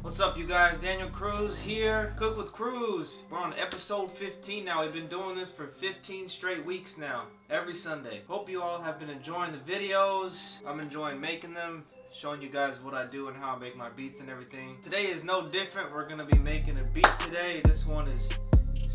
What's up, you guys? Daniel Cruz here, Cook with Cruz. We're on episode 15 now. We've been doing this for 15 straight weeks now, every Sunday. Hope you all have been enjoying the videos. I'm enjoying making them, showing you guys what I do and how I make my beats and everything. Today is no different. We're gonna be making a beat today. This one is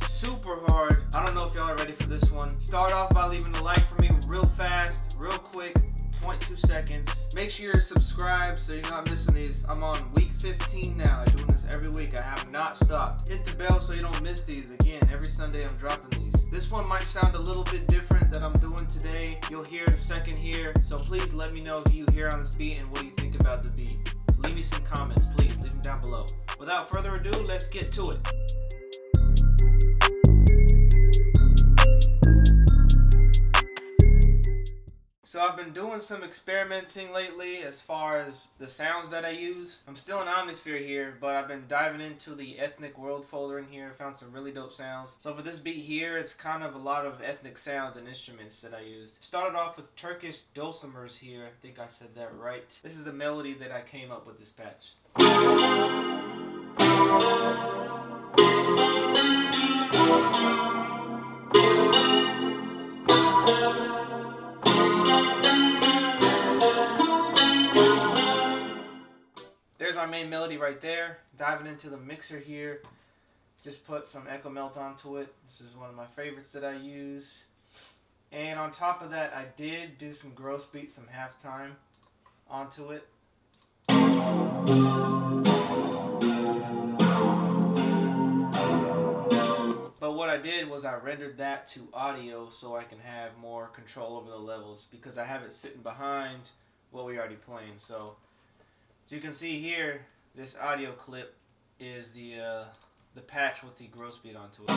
super hard. I don't know if y'all are ready for this one. Start off by leaving a like for me real fast, real quick. 0.2 seconds. Make sure you're subscribed so you're not missing these. I'm on week 15 now. I'm doing this every week. I have not stopped. Hit the bell so you don't miss these. Again, every Sunday I'm dropping these. This one might sound a little bit different that I'm doing today. You'll hear in a second here. So please let me know who you hear on this beat and what you think about the beat. Leave me some comments, please. Leave them down below. Without further ado, let's get to it. So I've been doing some experimenting lately as far as the sounds that I use. I'm still in Omnisphere here, but I've been diving into the ethnic world folder in here. Found some really dope sounds. So for this beat here, it's kind of a lot of ethnic sounds and instruments that I used. Started off with Turkish dulcimers here. I think I said that right. This is the melody that I came up with this patch. There's our main melody right there. Diving into the mixer here. Just put some echo melt onto it. This is one of my favorites that I use. And on top of that, I did do some gross beat, some halftime onto it. But what I did was I rendered that to audio so I can have more control over the levels, because I have it sitting behind what we already playing. So as you can see here, this audio clip is the patch with the gross beat onto it.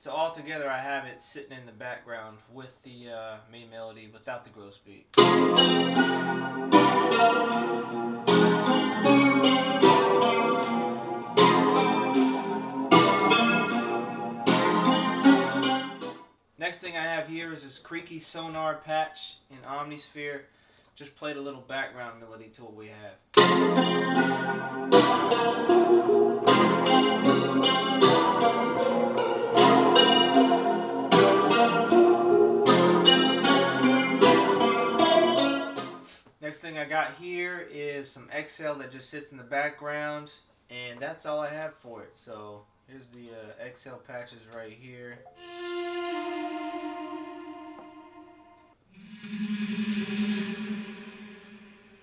So all together I have it sitting in the background with the main melody without the gross beat. Next thing I have here is this creaky sonar patch in Omnisphere. Just played a little background melody to what we have. Next thing I got here is some XL that just sits in the background, and that's all I have for it. So here's the XL patches right here.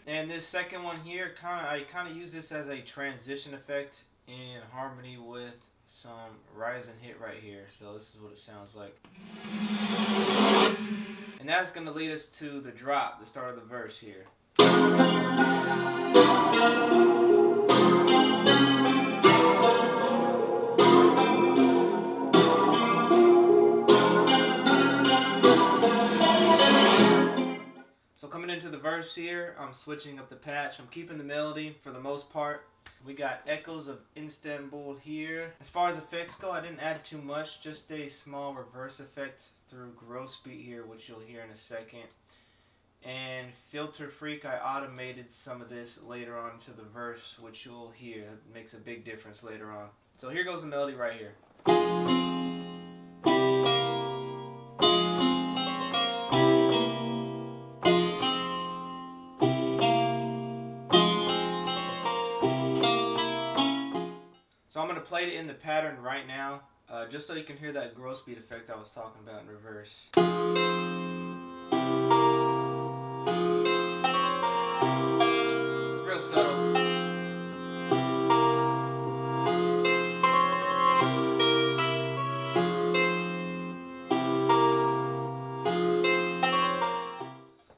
And this second one here, I kind of use this as a transition effect in harmony with some rise and hit right here. So this is what it sounds like. And that's going to lead us to the drop, the start of the verse here. So coming into the verse here, I'm switching up the patch. I'm keeping the melody for the most part. We got Echoes of Istanbul here. As far as effects go, I didn't add too much, just a small reverse effect through gross beat here, which you'll hear in a second. And Filter Freak, I automated some of this later on to the verse, which you'll hear. It makes a big difference later on. So here goes the melody right here. So I'm going to play it in the pattern right now, just so you can hear that gross beat effect I was talking about in reverse. It's real subtle.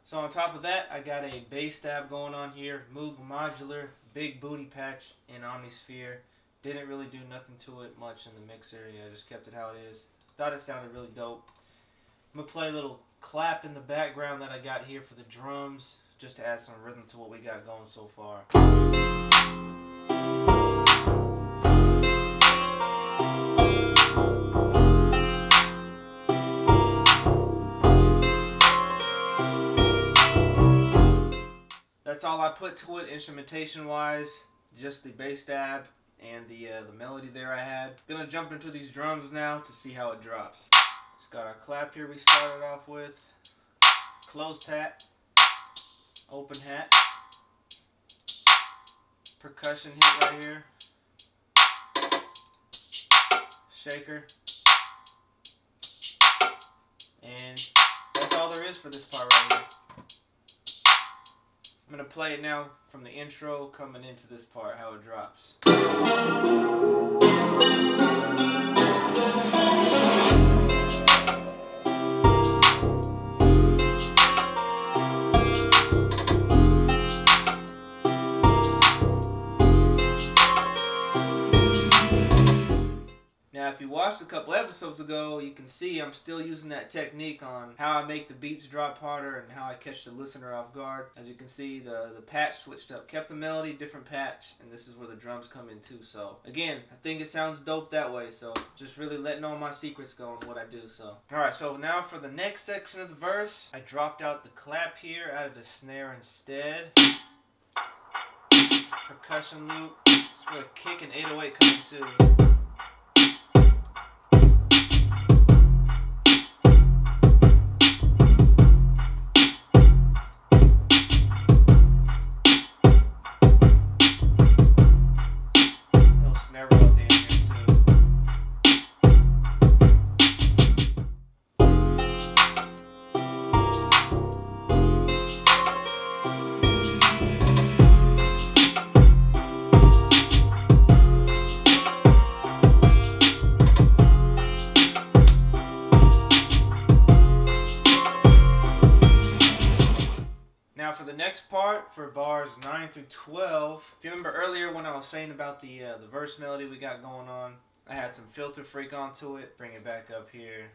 So on top of that, I got a bass stab going on here, Moog Modular, big booty patch in Omnisphere. Didn't really do nothing to it much in the mixer. Yeah, just kept it how it is. Thought it sounded really dope. I'm going to play a little clap in the background that I got here for the drums, just to add some rhythm to what we got going so far. all I put to it instrumentation wise. Just the bass stab and the melody there I had. Gonna jump into these drums now to see how it drops. Just got our clap here we started off with. Closed hat. Open hat. Percussion hit right here. Shaker. And that's all there is for this part right here. I'm going to play it now from the intro coming into this part, how it drops. Now, if you watched a couple episodes ago, you can see I'm still using that technique on how I make the beats drop harder and how I catch the listener off guard. As you can see, the patch switched up. Kept the melody, different patch, and this is where the drums come in too. So, again, I think it sounds dope that way. So, just really letting all my secrets go and what I do. So, alright, so now for the next section of the verse, I dropped out the clap here, added a snare instead. Percussion loop. It's where the kick and 808 come in too. Now for the next part, for bars 9 through 12, if you remember earlier when I was saying about the verse melody we got going on, I had some filter freak onto it. Bring it back up here,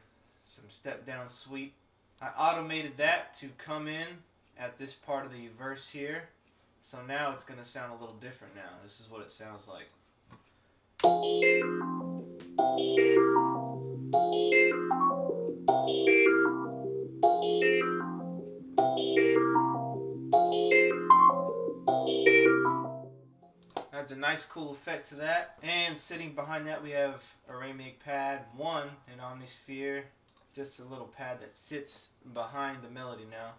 some step down sweep. I automated that to come in at this part of the verse here. So now it's going to sound a little different now. This is what it sounds like. Adds a nice cool effect to that. And sitting behind that we have a Remake Pad 1 in Omnisphere. Just a little pad that sits behind the melody now.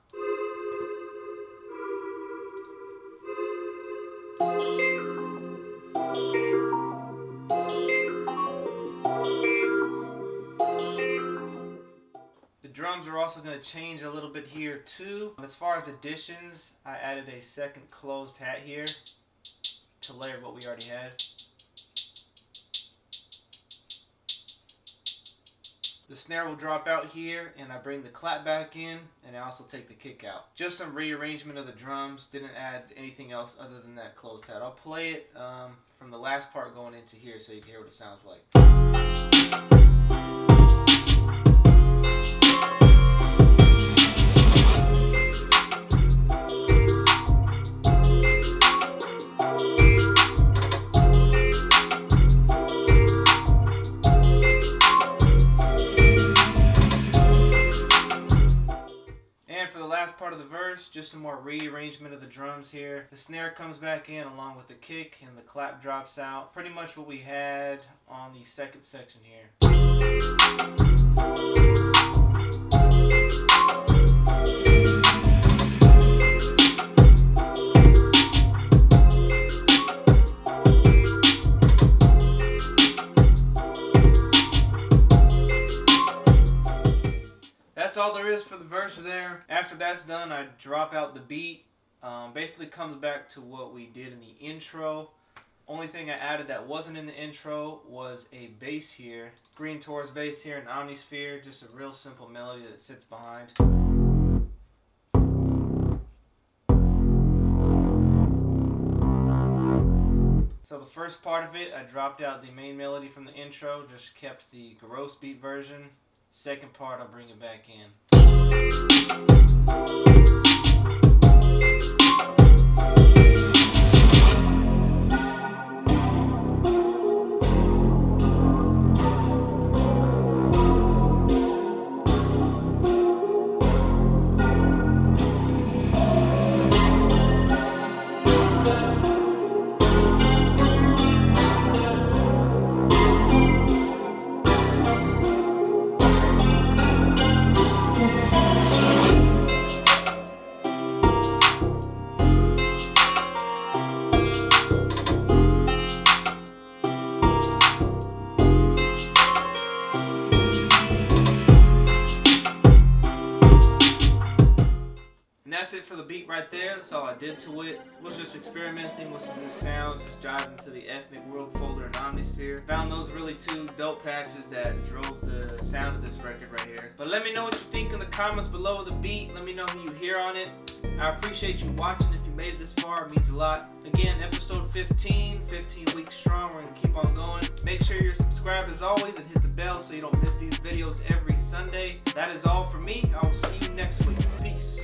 The drums are also going to change a little bit here too. As far as additions, I added a second closed hat here to layer what we already had. The snare will drop out here and I bring the clap back in and I also take the kick out. Just some rearrangement of the drums, didn't add anything else other than that closed hat. I'll play it from the last part going into here so you can hear what it sounds like. Part of the verse, just some more rearrangement of the drums here. The snare comes back in along with the kick and the clap drops out. Pretty much what we had on the second section here. That's all there is for the verse there. After that's done, I drop out the beat. Basically comes back to what we did in the intro. Only thing I added that wasn't in the intro was a bass here. Green Taurus bass here in Omnisphere. Just a real simple melody that sits behind. So the first part of it, I dropped out the main melody from the intro. Just kept the gross beat version. Second part, I'll bring it back in. right there. That's all I did to it. Was just experimenting with some new sounds, just diving into the Ethnic World folder in Omnisphere. Found those really two dope patches that drove the sound of this record right here. But let me know what you think in the comments below the beat. Let me know who you hear on it. I appreciate you watching. If you made it this far, it means a lot. Again, episode 15 weeks strong. We're gonna keep on going. Make sure you're subscribed as always and hit the bell so you don't miss these videos every Sunday. That is all for me. I will see you next week. Peace.